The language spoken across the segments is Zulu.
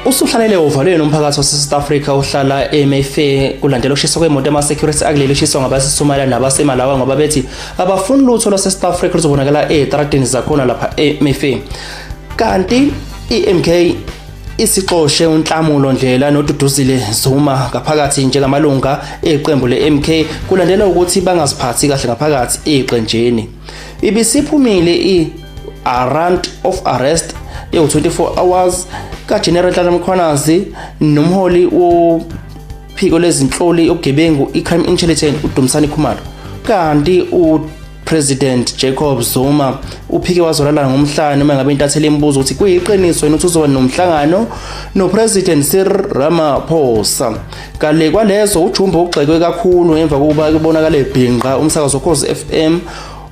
Usuhlalele uvalweni umphakathi wase-South Africa uhlala eMayfair kulandela ukushiswa kwemoto ama-security akuleli shiswa ngabase-Somalia nabase-Malawi ngoba bethi abafuni lutho lwase-South Africa luzobonakala ey'taradini zakhona lapha eMayfair. Kanti i-MK isixoshe uNhlamulo Ndlela noDuduzile Zuma ngaphakathi njengamalunga eqembu le-MK kulandela ukuthi bangaziphathi kahle ngaphakathi eqenjeni. Ibisiphumile i-warrant of arrest ye-24 hours kaGeneral Nhlanhla Mkhwanazi nomholi wophiko lezinhloli obugebengu i-Crime Intelligence uDumisani Khumalo. Kanti uPresident Jacob Zuma uphike wazolala ngomhlanje uma ngabe intatheli imibuzo ukuthi kuyiqiniso yini ukuthi uzoba nomhlangano noPresident Cyril Ramaphosa. Kale kwalezo uJumbo ugxekwe kakhulu emva kokuba kubonakala ebhinqa umsakazo Ukhozi FM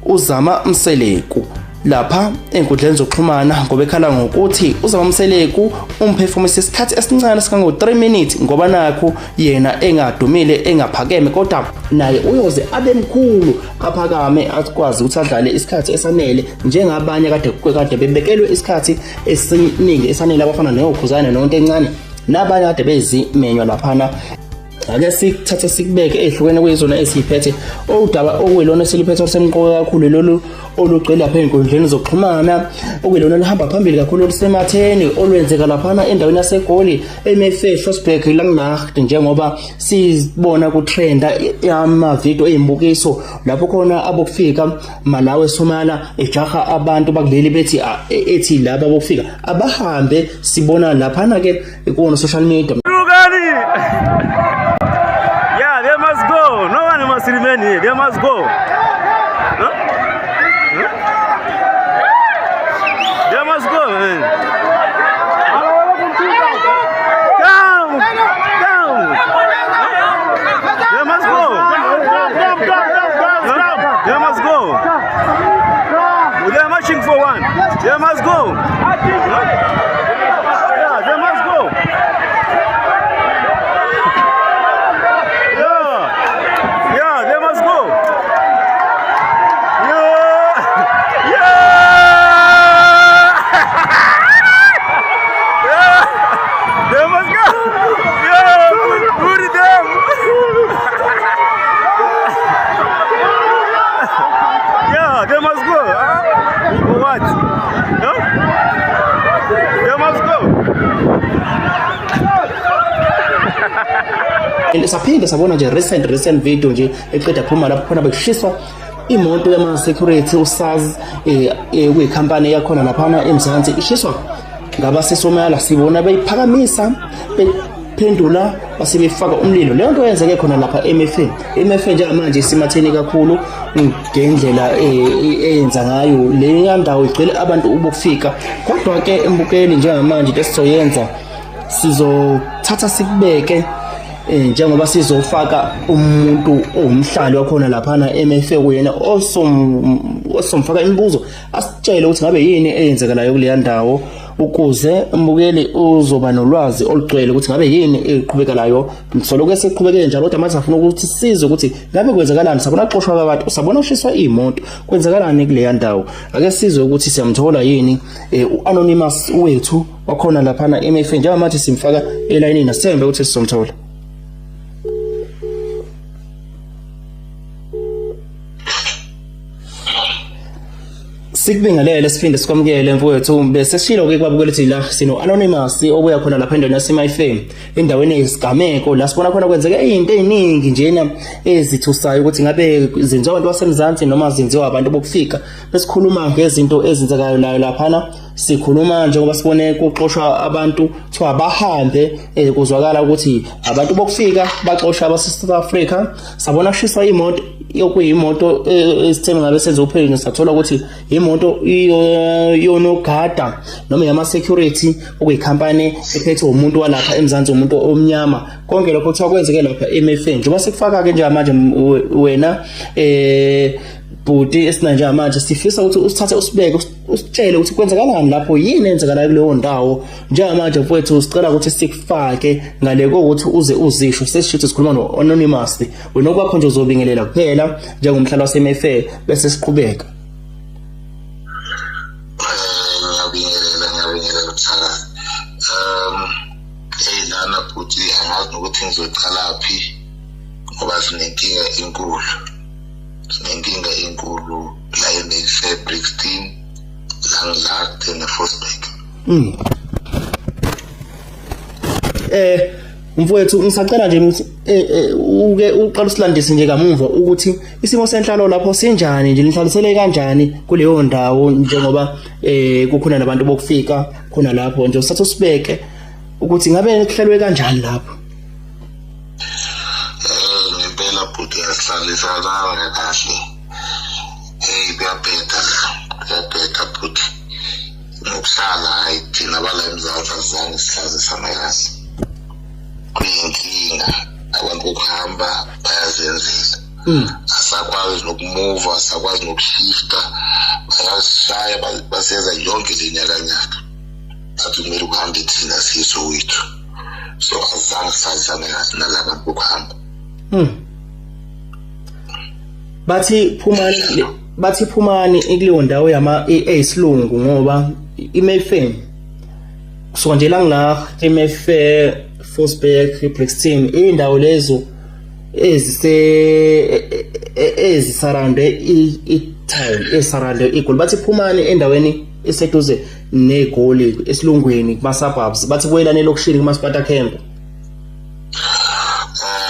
uZama Mseleku lapha enkundleni zokuxhumana ngoba ekhala ngokuthi uZama Mseleku umphefumisa isikhathi esincane sikango 3 minutes ngoba nakho yena engadumile engaphakeme kodwa naye uyoze abe mkhulu aphakame akwazi ukuthi adlale isikhathi esanele njengabanye kade bebekelwe isikhathi esiningi esanele abafana neyokhuzana nonto encane nabanye kade bezimenywa laphana. Ake sithathe sikubeke ehlukene kwezona esiphethe odaba okuyilona esiliphethe osemqoka kakhulu lolu olugcwele lapha enkundleni zokuxhumana okuyilona lihamba phambili kakhulu olusematheni olwenzeka laphana endaweni yaseGoli eMayfair Schlossberg Langlaagte njengoba sibona ku trenda amavideo ezimbukiso lapho khona abokufika Malawi Somala ejaha abantu bakuleli bethi ethi laba abokufika abahambe sibona laphana ke kuona social media. They must go. No one must remain here. They must go. Huh? Huh? They must go, man. Come. They must go. They must go. They are marching for one. They must go. Yeah, they must go. Saphinde sabona nje recent video nje eqeda phuma lapho khona bekushiswa imoto yama security uSARS kuyikhampani yakhona laphana eMzansi ishiswa ngabasesomala sibona beyiphakamisa bephendula basebefaka umlilo. Leyo nto yenzeke khona lapha eMayfair njengamanje isimatheni kakhulu ngendlela eyenza ngayo le ndawo igcwele abantu ubukufika kodwa ke embukeli njengamanje lesizoyenza sizothatha sikubeke njengoba sizofaka umuntu owumhlali wakhona laphana eMayfair kuyena osomfaka imibuzo asitshele ukuthi ngabe yini eyenzekalayo kuleya ndawo ukuze umbukeli uzoba nolwazi olugcwele ukuthi ngabe yini eqhubekalayo. Soloke siqhubeke njalo kodwa manje afuna ukuthi size ukuthi ngabe kwenzakalani. Sabona xoshwa abantu sabona ushiswa imoto kwenzakalani kuleya ndawo. Ake sizwe ukuthi siyamthola yini uanonymous wethu wakhona laphana eMayfair njengamanje simfaka elayinini asembe ukuthi sizomthola. Sikubingelele siphinde sikwamukele mfowethu bese sishilo ke kwabukela ukuthi la sino anonymous obuya khona lapha endaweni yaseMayfair endaweni yesigameko la sibona khona kwenzeke izinto eziningi njena ezithusayo ukuthi ngabe zenziwa abantu basemzansi noma zenziwa abantu bokufika. Besikhuluma ngezinto ezenzekayo laphana sikhuluma njengoba sibone kuxoshwa abantu kuthiwa bahambe kuzwakala ukuthi abantu bokufika baxoshwa abase-South Africa sabona kushiswa imoto yokuyimoto esitheme ngabe senze uphenyo sathola ukuthi imoto yonogada noma yama security okuyikhampani ephethe umuntu walapha eMzansi umuntu omnyama konke lokho kuthiwa kwenzeke lapha eMayfair njengoba sikufaka ke njengamanje wena bhuti esinanje manje sifisa ukuthi usithathe usibeke usitshele ukuthi kwenzakalani lapho yini enzakalayo kuleyo ndawo njengamanje mfowethu sicela ukuthi sikufake ngale kokuthi uze uzisho sesishithi sikhuluma no-anonymous wena okwakho nje uzobingelela kuphela njengomhlalo waseMayfair bese siqhubeka. Ngiyabingelela Thana. lana futhi angazi nokuthi ngizocala phi ngoba sinenkinga enkulu la eMayfair Brixton Langlaagte neForceback. Mfowethu ngisacela nje uke uqala usilandise nje kamuva ukuthi isimo senhlalo lapho sinjani nje nihlalisele kanjani kuleyo ndawo njengoba kukhona nabantu bokufika khona lapho nje usathu sibeke ukuthi ngabe kuhlelwe kanjani lapho. Ngempela futhi asihlalisa kahle kahle. Kuyabheda futhi ngokuhlala hayi thina bala eMzansi azange sihlazisana kahle. Kuyinkinga abantu bokuhamba bayazenzela. Asakwazi nokumuva, asakwazi nokushifta, bayashaya basenza yonke lenyakanyaka. Bathi kumele ukuhambe thina siyiSoweto. So azange sihlalisane kahle nalabantu bokuhamba. Bathi phumani kuleyo ndawo yama eyisilungu ngoba iMayfair kusuka nje la eMayfair Forceback Brixton indawo lezo ezisurrounde i-town esurrounde igoli bathi phumani endaweni eseduze negoli esilungweni kuma suburbs bathi kuyelana elokushini kuma Sparta Camp.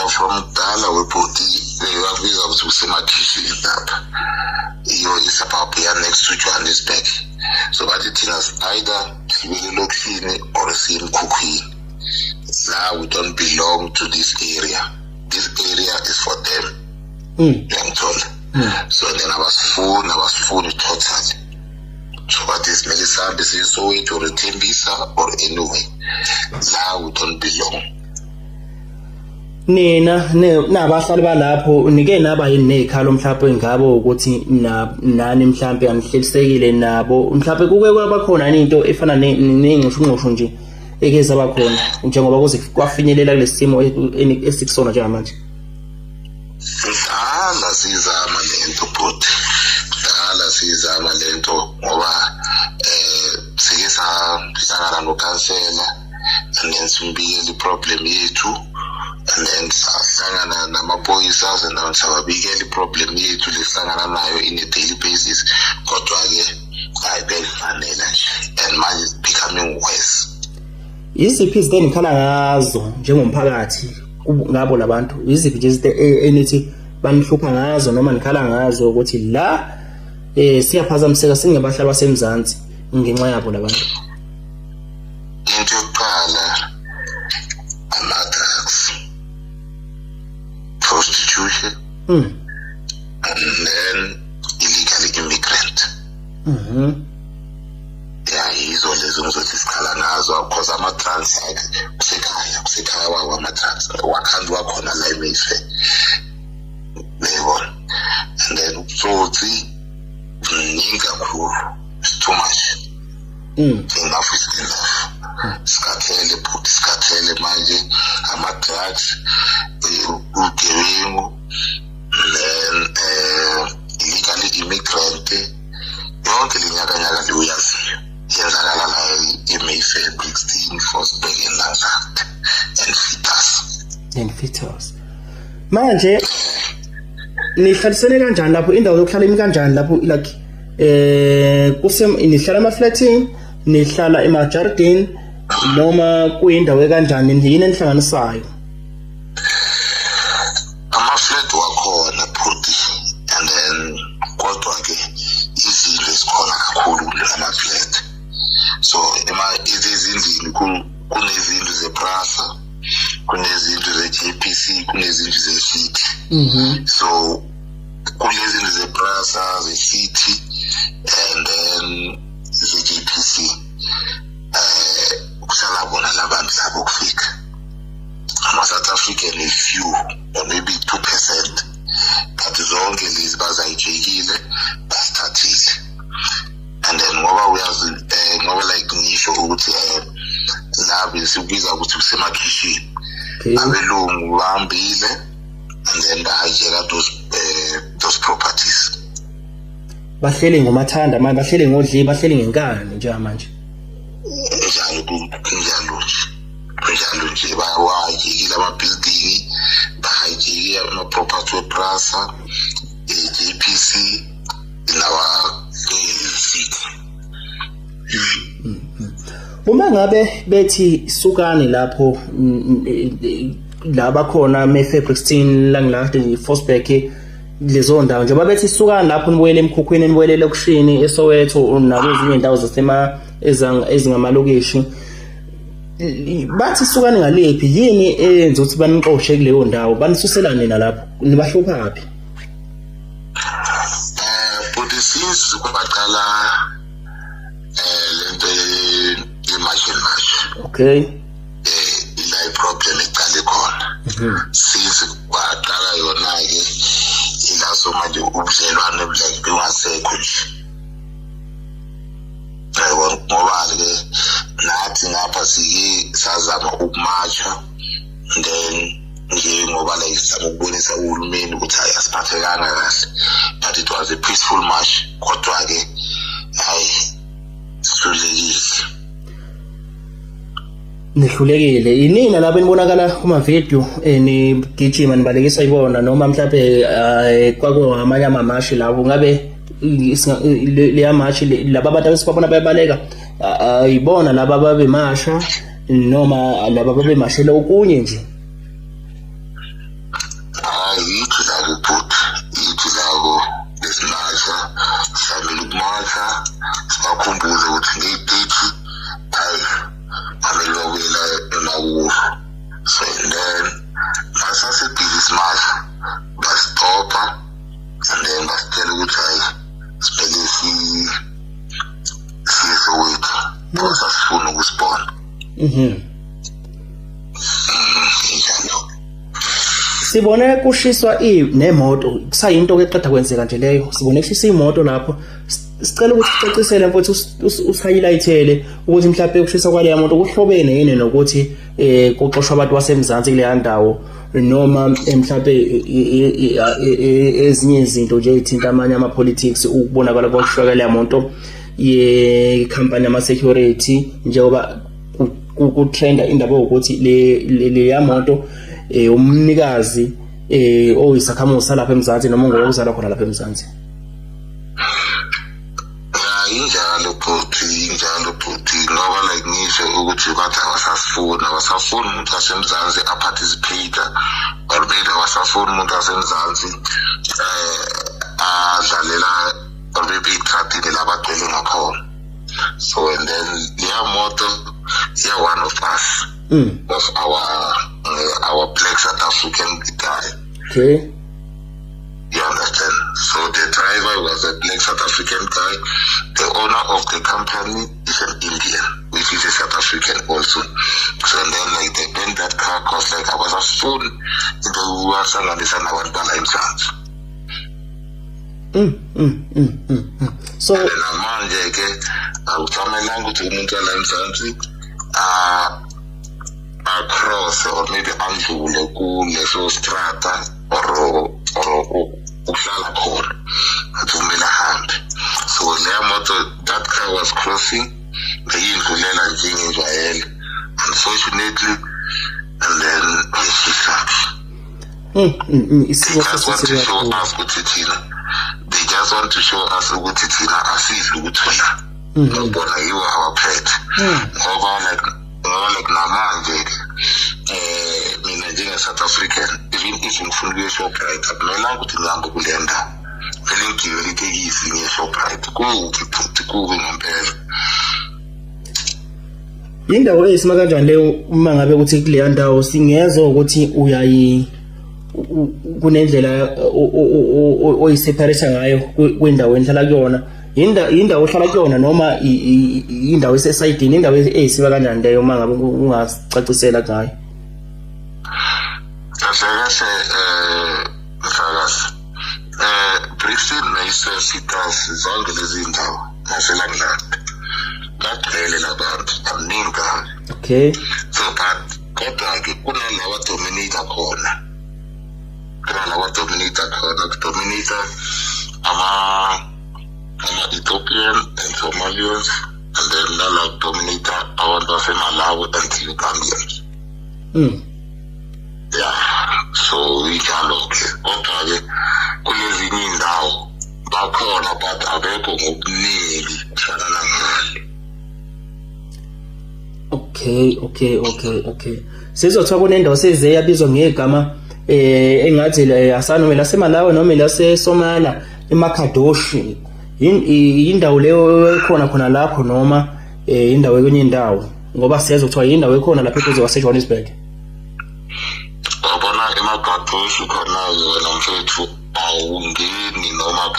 From Dala webhodi babiza ukuthi kusemakhishini lapha. Iyo isabhabhu ya next to Johannesburg. So bathi thina either sibele elokushini or simkhukhwini. Now we don't belong to this area. This area is for them. So then I was full totally. So what is Melissa Soweto or Tembisa or anyway. Now we don't belong. Nina nabahlali balapho unike naba yini nezikhalo mhlawumbe ngabo ukuthi nani mhlawumbe anihlelisekile nabo mhlawumbe kuke kwabakhona into efana nengqoshungqosho nje ekeza abakhona njengoba kuze kwafinyelela kulesimo esikusona njengamanje. Dala sizama lento ngoba sike sahlangana nokansela and then simbikele iproblem yethu and then sahlangana namaphoyisa and then sababikele iproblem yethu lesihlangana nayo in a daily basis kodwa ke ayibefanele nje and manje it's becoming worse. Iziphi izinto enikhala ngazo njengomphakathi ngabo labantu iziphi nje izinto enithi banihlupha ngazo noma nikhala ngazo ukuthi la siyaphazamiseka singebahlali baseMzansi ngenxa yabo labantu? Into yokuqala ama-drugs, prostitution, and then illegal immigrant. Yizo lezo ngizothi sikhala nazo because ama-drugs kusekhaya wawo ama-drugs wakhanda wakhona la eMayfair. And then ubutsotsi buningi kakhulu, it's too much. Enough is enough. Sikathele manje ama-drugs, ugebengu, then illegal immigrant, yonke lenyakanyaka le uyaziyo yenzakala la eMayfair Brixton Forceback Langlaagte and Fitters. Manje nihlalisene kanjani lapho indawo yokuhlala imi kanjani lapho like nihlala ama-flatini nihlala ema-jardini noma kuyindawo ekanjani yini enihlanganisayo? Ama-flat wakhona futhi and then kodwa ke izinto ezikhona kakhulu ama-flat. So ezindlini kunezindlu zePrasa, kunezindlu ze-JPC, kunezindlu ze-City. So kulezindlu zePrasa, ze-City and then ze-JPC kuhlala bona labantu labo kufika ama-South African a few or maybe 2%, but zonke lezi bazayijekile basithathile. And then ngoba like ngisho ukuthi labe sikubiza ukuthi kusemakhishini abelungu bahambile and then bahajeka those properties. Bahleli ngomathanda manje, bahleli ngodli, bahleli ngenkani nje manje. Njalo nje. njalo nje bayawahayikile ama-building, bahayikile ama-property wePrasa, JPC lawa city. Uma ngabe bethi sukani lapho laba khona Mayfair 16 Langlaagte Vosbek lezo ndawo njengoba bethi sukani lapho nibuyele emkhukhwini nibuyele elokushini eSoweto nakwezinye indawo zasema ezingamalokishi bathi sukani ngalephi yini eyenza ukuthi baniqoshe kuleyo ndawo banisuselane nalapho nibahluphapi but since kwaqala lento ye-march okay ila problem iqale khona since kwaqala yona ke ila so manje ubudlelwane like bengasekho nje ngoba ke nathi ngapha sike sazama ukumarcha then nje ngoba like sizama ukubonisa uhulumeni ukuthi asiphathekanga kahle, but it was a peaceful march kodwa ke hayi sihlulekile. Nihlulekile inina lapho nibonakala kuma video nigijima nibalekisa ibona noma mhlawumbe kwakho amanye amamashi lawo ngabe le amashi laba abantu abesibabona bayabaleka ayibona laba babe masha noma laba babe mashela okunye nje yithi labo put yithi labo lesimasha samele ukumarcha sibakhumbuze ukuthi ngeyidate hayi amelobela emawuru. So then masasedile isimasha bastopha and then basitshela ukuthi hayi sibheke siye Soweto because asifuna ukusibona. Sibone kushiswa nemoto kusayinto ke qeda kwenzeka nje leyo sibone kushisa imoto lapho sicela ukuthi ucacisele mfowethu usihighlightele ukuthi mhlawumbe ukushisa kwale moto kuhlobene yini nokuthi kuxoshwa abantu basemzansi kule ndawo noma mhlawumbe ezinye izinto nje ezithinta amanye ama politics ukubonakala kwakushwaka le moto ye company ama security njengoba ku trenda indaba ukuthi le yamoto umnikazi oyisakhamuzi lapha eMzansi noma ngokuzala khona lapha eMzansi. Injalo bhuti ngoba like ngisho ukuthi bathi abasafuni umuntu wasemzansi aparticipate or maybe abasafuni umuntu wasemzansi adlalela or maybe itratile labagcwele ngakhona. So and then moto one of us of our black South African guy. Okay. You understand? So the driver was a black South African guy. The owner of the company is an Indian, which is a South African also. So and then like they bent that car cause like I was a phone in the Wasan and the one Bala himself. So and then manje ke awuthamelanga ukuthi umuntu ala eMzansi across or maybe andlule kuleso strata or uhlala khona athumela hambe. So le moto that car was crossing ngiyindlulela njengenjwayele unfortunately and then she shot. They just want to show us ukuthi thina asizwe ukuthola ngibona yiwo abaphethe ngoba like namanje mina njenge-South African even if ngifuna ukuya eShoprite akumelanga ukuthi ngihambe kule ndawo vele ngigibele itekisi ngiye-Shoprite kubi ngempela. indawo eyisima kanjani leyo uma ngabe ukuthi kule ndawo singezwe ukuthi uyayi kunendlela oyiseparate ngayo kwindawo enhlala kuyona indawo ohlala kuyona noma indawo esesayidini indawo eyisiba kanjani leyo uma ngabe ungacacisela ngayo. Kahle mfakazi Brixton nayisesitas zonke lezi ndawo naseLanglaagte kagcwele labantu abaningi. Okay. So but kodwa ke kunalawa dominator khona kudominate ama Ethiopian and Somalians and then nala dominate abantu baseMalawi and Ugandan. Yeah, so injalo ke. Kodwa ke kulezinye indawo bakhona but abekho ngobuningi fana nangale. Okay. Sizothola kunendawo seze yabizwa ngegama engathi asanoma laseMalawi noma laseSomala eMakadoshi. Indawo leyo khona lapho noma indawo kwenye indawo ngoba siyazi ukuthi indawo ekhona lapha eduze kwaseJohannesburg. Babona eMakadoshi khona wena mfethu awungeni noma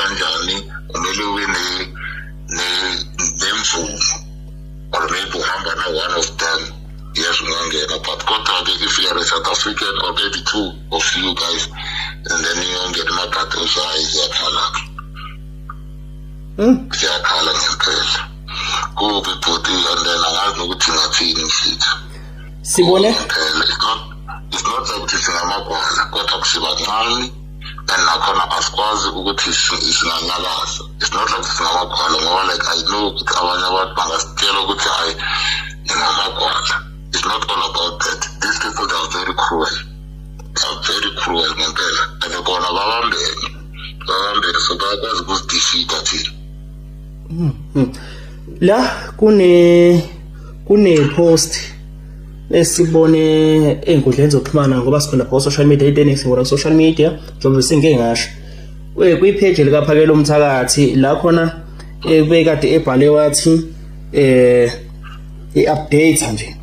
kanjani. Kumele ube nemvumo or maybe uhamba na one of them. Yes, ungangena, but kodwa if you are a South African or maybe two of you guys and then you ungena eMakadoshi ziyakhala. Ziyakhala ngempela. Kubi bhuti and then angazi nokuthi ngathini mfethu. Sibone? It's not like singamagwala kodwa kusibancane and nakhona asikwazi ukuthi sinanyakaza. It's not like singamagwala ngoba like I know ukuthi abanye abantu bangasitshela ukuthi hayi ingamagwala. It's not all about that. These people are very cruel. Ngempela. And kona babambene so bayakwazi ukuzidefeata thina. La kune post esibone enkundleni zokuxhumana ngoba sikhona lapha social media iTennis ngora social media njengoba singeke ngasho kwi-page likaphakela umthakathi la khona bekade ebhale wathi i-update nje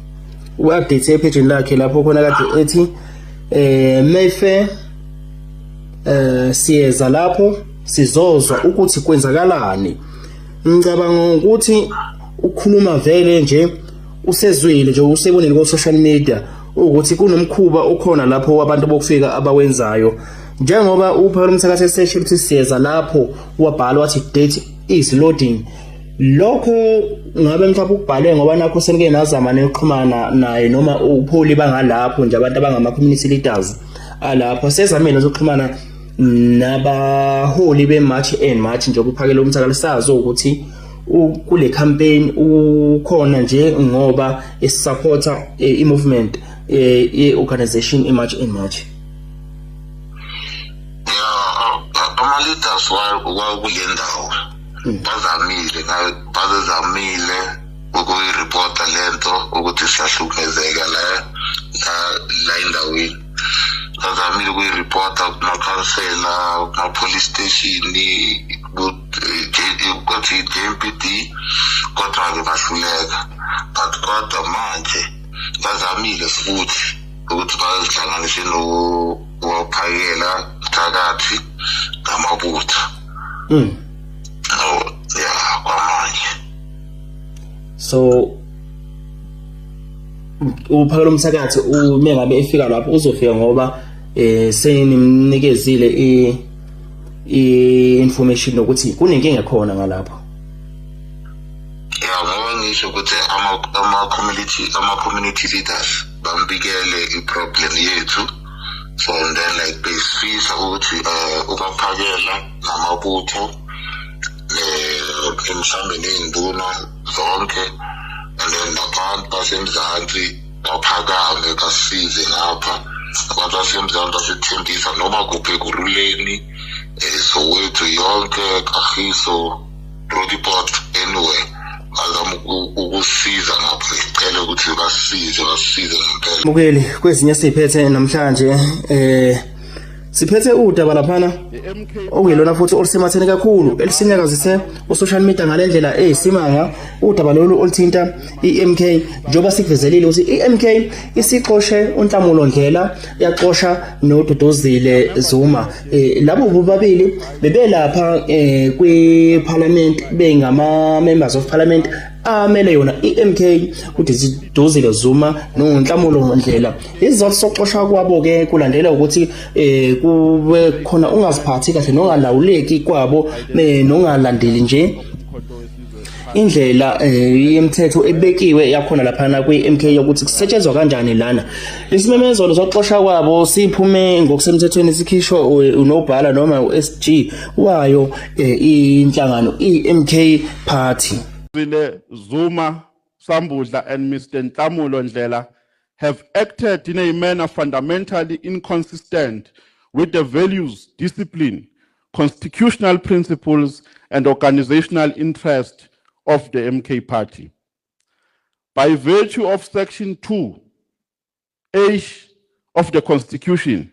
u-update epage lakhe lapho khona kade ethi Mayfair siyeza lapho sizozwa ukuthi kwenzakalani. Ngicabanga ukuthi ukhuluma vele nje usezwile nje usebonile ku social media ukuthi kunomkhuba okhona lapho abantu bokufika abawenzayo njengoba uphakela umthakathi esesho ukuthi siyeza lapho wabhala wathi date is loading. Lokho ngabe mhlawumbe ukubhale ngoba nakho senike nazama neqhumana naye noma upholi bangalapho nje abantu abangama community leaders alapho sezamene zokuxhumana nabaholi bemarch and march nje ukuphakela umthakathi sazo ukuthi kule campaign ukhona nje ngoba isupporta i-movement ye-organization emarch and march. Ama-leaders wakule ndawo bazamile ukuyiripota lento ukuthi siyahlukumezeka la endaweni. Bazamile ukuyiripota kumakhansela, kuma-police station, kuthi JMPD, kodwa-ke bahluleka. But kodwa manje bazamile futhi ukuthi bazihlanganise nokuphakela phakathi ngamabutho. Kwamanje. So uphakela umthakathi mengabe efika lapho uzofika ngoba senimnikezile i-information ukuthi kunenkinga khona ngalapho. Ngoba ngisho ukuthi ama-community leaders bambikele i-problem yethu. So and then like besifisa ukuthi ubaphakela namabutho mhlawumbe ney'nduna zonke and then nabantu basemzansi baphakame basize ngapha. Abantu basemzansi basithembisa noma kuphi ekuruleni Soweto yonke Kagiso Roodepoort anyway bazama ukusiza ngapha sicela ukuthi basize ngempela. Mukeli kwezinye siphethe namhlanje siphethe udaba laphana okuyilona futhi olusematheni kakhulu elisinyakazise social media ngalendlela eyisimanga. Udaba lolu oluthinta iMK njoba sikuvezelile ukuthi iMK isixoshe uNhlamulo Ndlela yaxosha noDuduzile Zuma. Labo bobabili bebelapha kwi-parliament bengama members of parliament amele yona iMK uDuduzile Zuma noNhlamulo Ndlela. Izizathu sokuxoshwa kwabo ke kulandela ukuthi kube khona ungaziphathi kahle nongalawuleki kwabo nongalandeli nje indlela yemthetho ebekiwe yakhona laphana kwi-MK yokuthi kusetshenzwa kanjani lana. Isimemezelo sokuxoshwa kwabo siphume ngokusemthethweni sikhishwa unobhala noma uSG wayo inhlangano iMK Party. Zuma Sambudla and Mr. Ntamulo Ndlela have acted in a manner fundamentally inconsistent with the values, discipline, constitutional principles, and organizational interest of the MK Party. By virtue of Section 2H of the Constitution,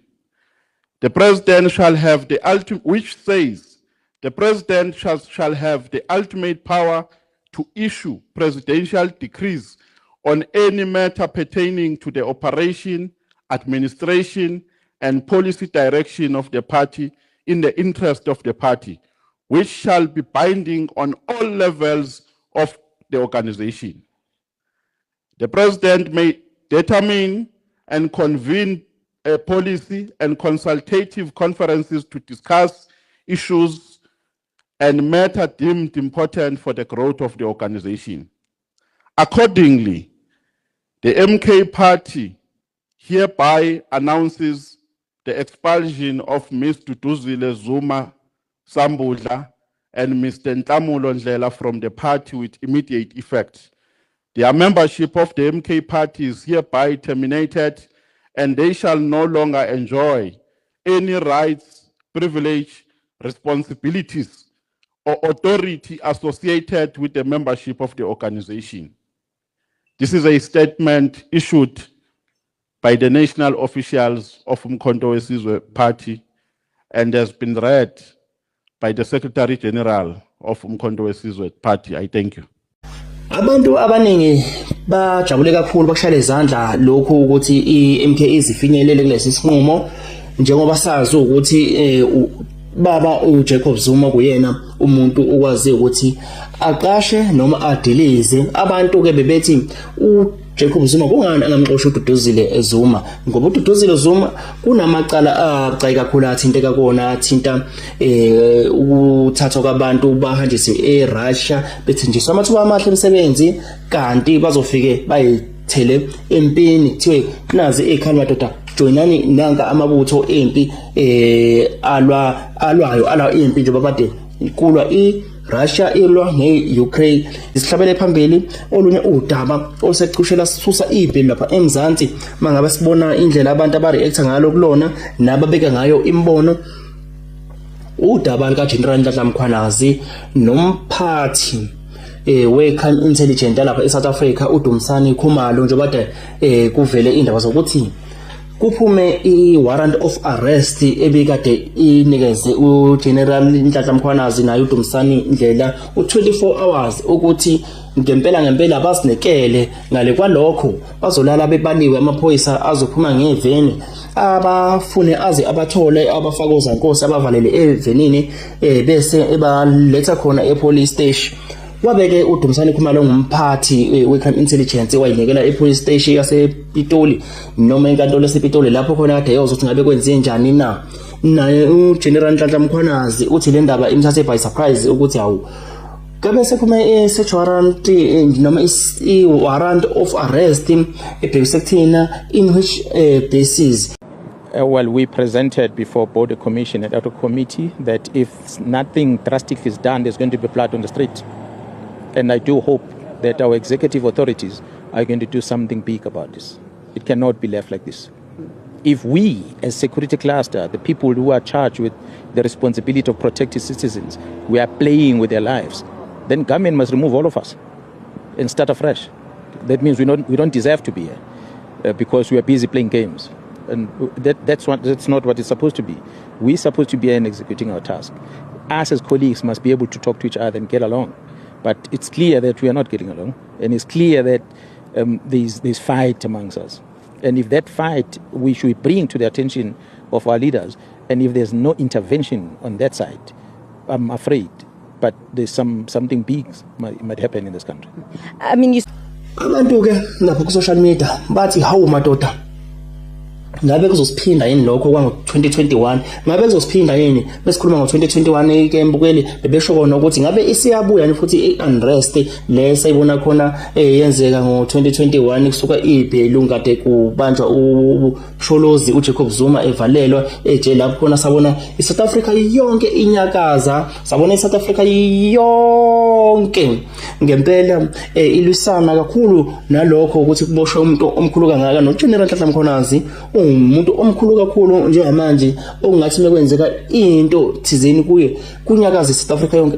the President shall have the which says the President shall have the ultimate power to issue presidential decrees on any matter pertaining to the operation, administration, and policy direction of the party in the interest of the party, which shall be binding on all levels of the organization. The President may determine and convene a policy and consultative conferences to discuss issues and matters deemed important for the growth of the organization. Accordingly, the MK Party hereby announces the expulsion of Ms. Duduzile Zuma Sambudla and Mr. Ntamulo Ndlela from the party with immediate effect. Their membership of the MK Party is hereby terminated, and they shall no longer enjoy any rights, privilege, responsibilities, or authority associated with the membership of the organization. This is a statement issued by the national officials of Umkhonto weSizwe Party and has been read by the Secretary General of Umkhonto weSizwe Party. I thank you. Abantu abaningi bajabule kakhulu bakushaya izandla lokhu ukuthi iMK izifinyelele kulesi sinqumo njengoba sazi ukuthi baba uJacob Zuma kuyena umuntu ukwazi ukuthi aqashe noma adilize abantu ke bebethi uJacob Zuma kungani angamxoshi uDuduzile Zuma ngoba uDuduzile Zuma kunamacala acayika kakhulu athinteka kona athinta ukuthathwa kwabantu bahanjiswe eRussia bethenjiswa amathuba amahle emsebenzi kanti bazofike bayithele empini kuthiwe nazi ekhaya madoda joinani nanka amabutho empi alwa impi nje babade kulwa iRussia ilwa neUkraine isihlabele phambili olunye udaba olusecushela sisusa impi lapha eMzansi mangabe sibona indlela abantu abareacta ngalo kulona nababeka ngayo imbono udaba lika General Nhlanhla Mkhwanazi nomphathi we-crime intelligence lapha eSouth Africa uDumsani Khumalo nje bade kuvele indaba zokuthi kuphume i-warrant of arrest ebikade inikeze uGeneral Nhlanhla Mkhwanazi naye uDumsani Ndlela u24 hours ukuthi ngempela basinekele ngale kwalokho bazolala bebaliwe amaphoyisa azophuma ngeveni abafune aze abathole abafakoza inkosi abavalele evenini bese ebaletha khona epolice station. Wabeke uDumsani Khumalo ngumphathi we-crime intelligence wayinikela epolice station yasePitoli noma enkantolo yasePitoli lapho khona kade yozothi ngabe kwenze njani na naye uGeneral Nhlanhla Mkhwanazi uthi le ndaba imthathe by surprise ukuthi hawu kabe sekuphume search warrant noma i-warrant of arrest ebhekise kuthina in which basis. Well, we presented before both the commission and other committee that if nothing drastic is done, there's going to be blood on the street. And I do hope that our executive authorities are going to do something big about this. It cannot be left like this. If we, as security cluster, the people who are charged with the responsibility of protecting citizens, we are playing with their lives, then government must remove all of us and start afresh. That means we don't deserve to be here because we are busy playing games. And that's not what it's supposed to be. We're supposed to be here and executing our task. Us as colleagues must be able to talk to each other and get along. But it's clear that we are not getting along, and it's clear that there's fight amongst us. And if that fight we should bring to the attention of our leaders, and if there's no intervention on that side, I'm afraid, but there's something big might happen in this country. I mean, abantu ke lapho ku social media bathi hawu madoda ngabe kuzosiphinda yini lokho kwango-2021 ngabe kuzosiphinda yini besikhuluma ngo-2021 ke mbukeli bebesho kona ukuthi ngabe isiyabuya ni futhi i-unrest le sayibona khona yenzeka ngo-2021 kusuka ibhelu kade kubanjwa uSholozi uJacob Zuma evalelwa ejele lapho khona sabona iSouth Africa yonke inyakaza sabona iSouth Africa yonke ngempela ilwisana kakhulu nalokho ukuthi kuboshwe umuntu omkhulu kangaka noGeneral Nhlanhla Mkhwanazi umuntu omkhulu kakhulu njengamanje okungathi mekwenzeka into thizeni kuye kunyakaza iSouth Africa yonke.